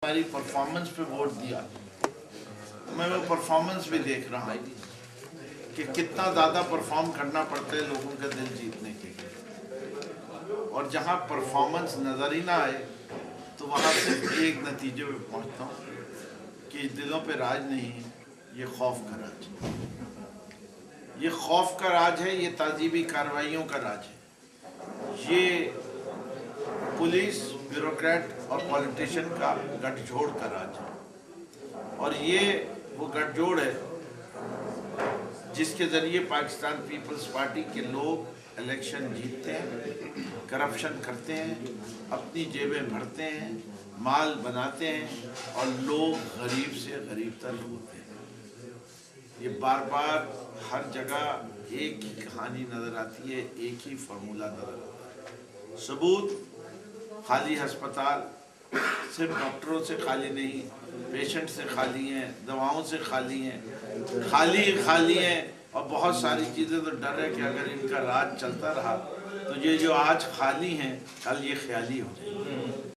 हमारी परफॉर्मेंस पे वोट दिया, मैं वो परफॉर्मेंस भी देख रहा हूँ कि कितना ज़्यादा परफॉर्म करना पड़ता है लोगों का दिल जीतने के लिए। और जहाँ परफॉर्मेंस नज़र ही ना आए तो वहाँ सिर्फ एक नतीजे पे पहुँचता हूँ कि दिलों पे राज नहीं, ये खौफ का राज है। ये खौफ का राज है, ये ताजीबी कार्रवाइयों का राज है, ये पुलिस, ब्यूरोक्रेट और पॉलिटिशियन का गठजोड़ का राज है। और ये वो गठजोड़ है जिसके ज़रिए पाकिस्तान पीपल्स पार्टी के लोग इलेक्शन जीतते हैं, करप्शन करते हैं, अपनी जेबें भरते हैं, माल बनाते हैं और लोग गरीब से गरीब तर होते हैं। ये बार बार हर जगह एक ही कहानी नज़र आती है, एक ही फार्मूला नज़र आता है। सबूत खाली अस्पताल सिर्फ डॉक्टरों से खाली नहीं, पेशेंट से खाली हैं, दवाओं से खाली हैं, खाली हैं। और बहुत सारी चीज़ें तो डर है कि अगर इनका राज चलता रहा तो ये जो आज खाली हैं कल ये ख्याली हो जाएंगे।